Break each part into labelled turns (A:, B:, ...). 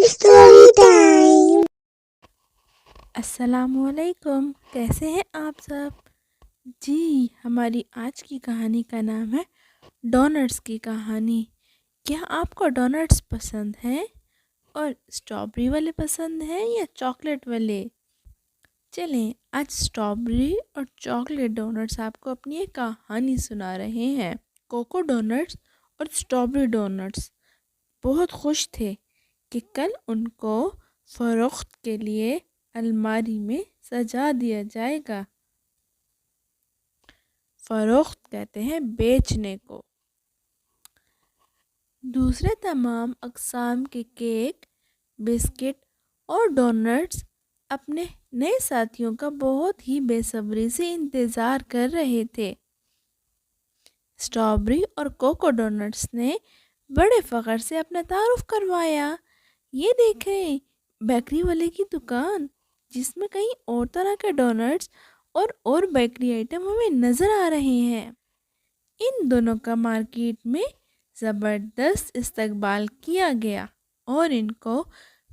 A: Story time.
B: السلام علیکم، کیسے ہیں آپ سب؟ جی، ہماری آج کی کہانی کا نام ہے ڈونٹس کی کہانی۔ کیا آپ کو ڈونٹس پسند ہیں؟ اور اسٹرابری والے پسند ہیں یا چاکلیٹ والے؟ چلیں آج اسٹرابری اور چاکلیٹ ڈونٹس آپ کو اپنی ایک کہانی سنا رہے ہیں۔ کوکو ڈونٹس اور اسٹرابری ڈونٹس بہت خوش تھے کہ کل ان کو فروخت کے لیے الماری میں سجا دیا جائے گا۔ فروخت کہتے ہیں بیچنے کو۔ دوسرے تمام اقسام کے کیک، بسکٹ اور ڈونٹس اپنے نئے ساتھیوں کا بہت ہی بے صبری سے انتظار کر رہے تھے۔ اسٹرابری اور کوکو ڈونٹس نے بڑے فخر سے اپنا تعارف کروایا۔ یہ دیکھیں، بیکری والے کی دکان جس میں کئی اور طرح کے ڈونٹس اور بیکری آئٹم ہمیں نظر آ رہے ہیں۔ ان دونوں کا مارکیٹ میں زبردست استقبال کیا گیا اور ان کو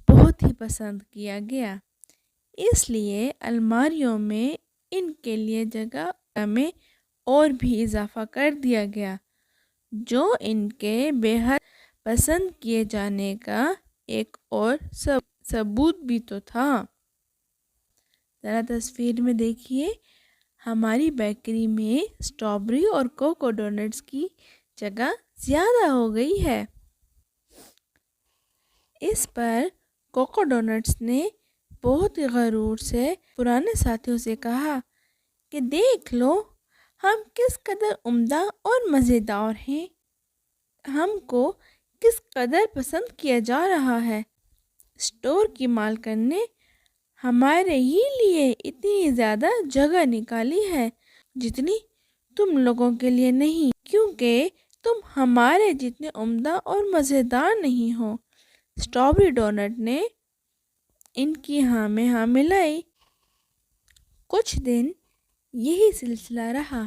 B: بہت ہی پسند کیا گیا، اس لیے الماریوں میں ان کے لیے جگہ میں اور بھی اضافہ کر دیا گیا، جو ان کے بے حد پسند کیے جانے کا ایک اور ثبوت بھی تو تھا۔ ذرا تصویر میں دیکھیے، ہماری بیکری میں اسٹرابری اور کوکو ڈونٹس کی جگہ زیادہ ہو گئی ہے۔ اس پر کوکو ڈونٹس نے بہت ہی غرور سے پرانے ساتھیوں سے کہا کہ دیکھ لو، ہم کس قدر عمدہ اور مزیدار ہیں، ہم کو کس قدر پسند کیا جا رہا ہے۔ اسٹور کی مالکن نے ہمارے ہی لیے اتنی زیادہ جگہ نکالی ہے جتنی تم لوگوں کے لیے نہیں، کیونکہ تم ہمارے جتنے عمدہ اور مزیدار نہیں ہو۔ اسٹرابری ڈونٹ نے ان کی ہاں میں ہاں ملائی۔ کچھ دن یہی سلسلہ رہا۔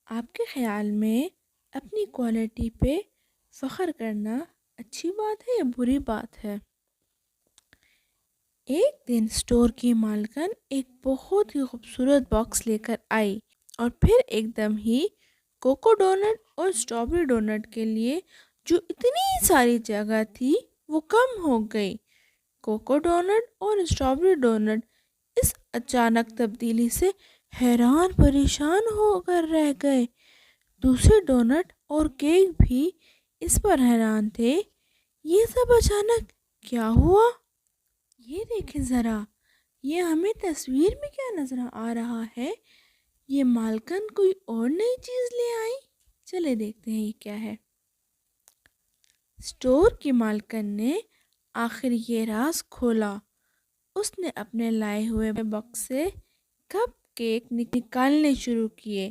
B: آپ کے خیال میں اپنی کوالٹی پہ فخر کرنا اچھی بات ہے یا بری بات ہے؟ ایک دن اسٹور کی مالکن ایک بہت ہی خوبصورت باکس لے کر آئی اور پھر ایک دم ہی کوکو ڈونٹ اور اسٹرابری ڈونٹ کے لیے جو اتنی ساری جگہ تھی وہ کم ہو گئی۔ کوکو ڈونٹ اور اسٹرابری ڈونٹ اس اچانک تبدیلی سے حیران پریشان ہو کر رہ گئے۔ دوسرے ڈونٹ اور کیک بھی اس پر حیران تھے، یہ سب اچانک کیا ہوا؟ یہ دیکھیں ذرا، یہ ہمیں تصویر میں کیا نظر آ رہا ہے؟ یہ مالکن کوئی اور نئی چیز لے آئی، چلے دیکھتے ہیں یہ کیا ہے۔ اسٹور کی مالکن نے آخر یہ راز کھولا۔ اس نے اپنے لائے ہوئے باکس سے کپ کیک نکالنے شروع کیے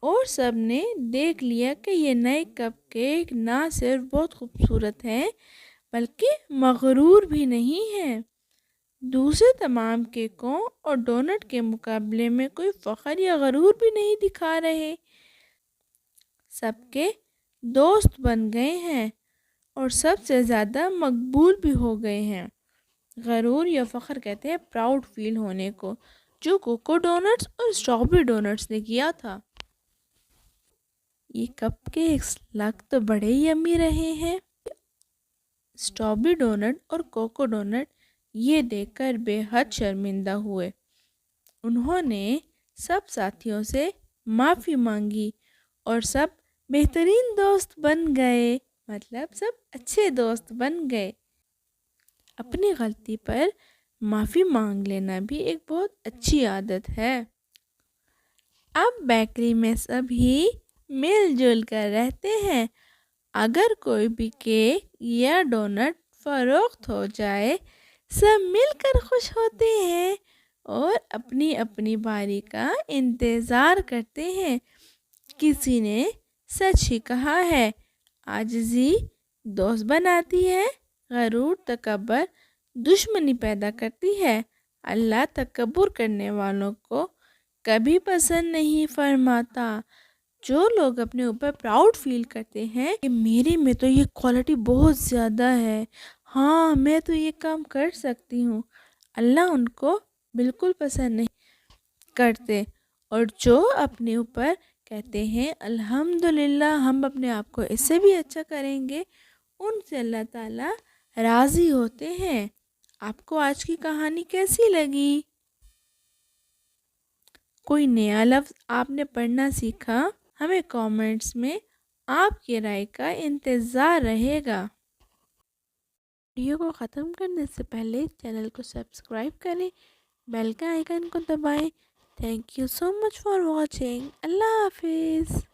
B: اور سب نے دیکھ لیا کہ یہ نئے کپ کیک نہ صرف بہت خوبصورت ہیں بلکہ مغرور بھی نہیں ہیں۔ دوسرے تمام کیکوں اور ڈونٹ کے مقابلے میں کوئی فخر یا غرور بھی نہیں دکھا رہے، سب کے دوست بن گئے ہیں اور سب سے زیادہ مقبول بھی ہو گئے ہیں۔ غرور یا فخر کہتے ہیں پراؤڈ فیل ہونے کو، جو کوکو ڈونٹس اور اسٹرابری ڈونٹس نے کیا تھا۔ یہ کپ کیکس لگ تو بڑے یمی رہے ہیں۔ اسٹرابری ڈونٹ اور کوکو ڈونٹ یہ دیکھ کر بے حد شرمندہ ہوئے۔ انہوں نے سب ساتھیوں سے معافی مانگی اور سب بہترین دوست بن گئے، مطلب سب اچھے دوست بن گئے۔ اپنی غلطی پر معافی مانگ لینا بھی ایک بہت اچھی عادت ہے۔ اب بیکری میں سب ہی مل جل کر رہتے ہیں۔ اگر کوئی بھی کیک یا ڈونٹ فروخت ہو جائے، سب مل کر خوش ہوتے ہیں اور اپنی اپنی باری کا انتظار کرتے ہیں۔ کسی نے سچ ہی کہا ہے، عاجزی دوست بناتی ہے، غرور تکبر دشمنی پیدا کرتی ہے۔ اللہ تکبر کرنے والوں کو کبھی پسند نہیں فرماتا۔ جو لوگ اپنے اوپر پراؤڈ فیل کرتے ہیں کہ میرے میں تو یہ کوالٹی بہت زیادہ ہے، ہاں میں تو یہ کام کر سکتی ہوں، اللہ ان کو بالکل پسند نہیں کرتے، اور جو اپنے اوپر کہتے ہیں الحمدللہ ہم اپنے آپ کو اس سے بھی اچھا کریں گے، ان سے اللہ تعالیٰ راضی ہوتے ہیں۔ آپ کو آج کی کہانی کیسی لگی؟ کوئی نیا لفظ آپ نے پڑھنا سیکھا؟ ہمیں کامنٹس میں آپ کی رائے کا انتظار رہے گا۔ ویڈیو کو ختم کرنے سے پہلے چینل کو سبسکرائب کریں، بیل کا آئیکن کو دبائیں۔ Thank you so much for watching. اللہ حافظ۔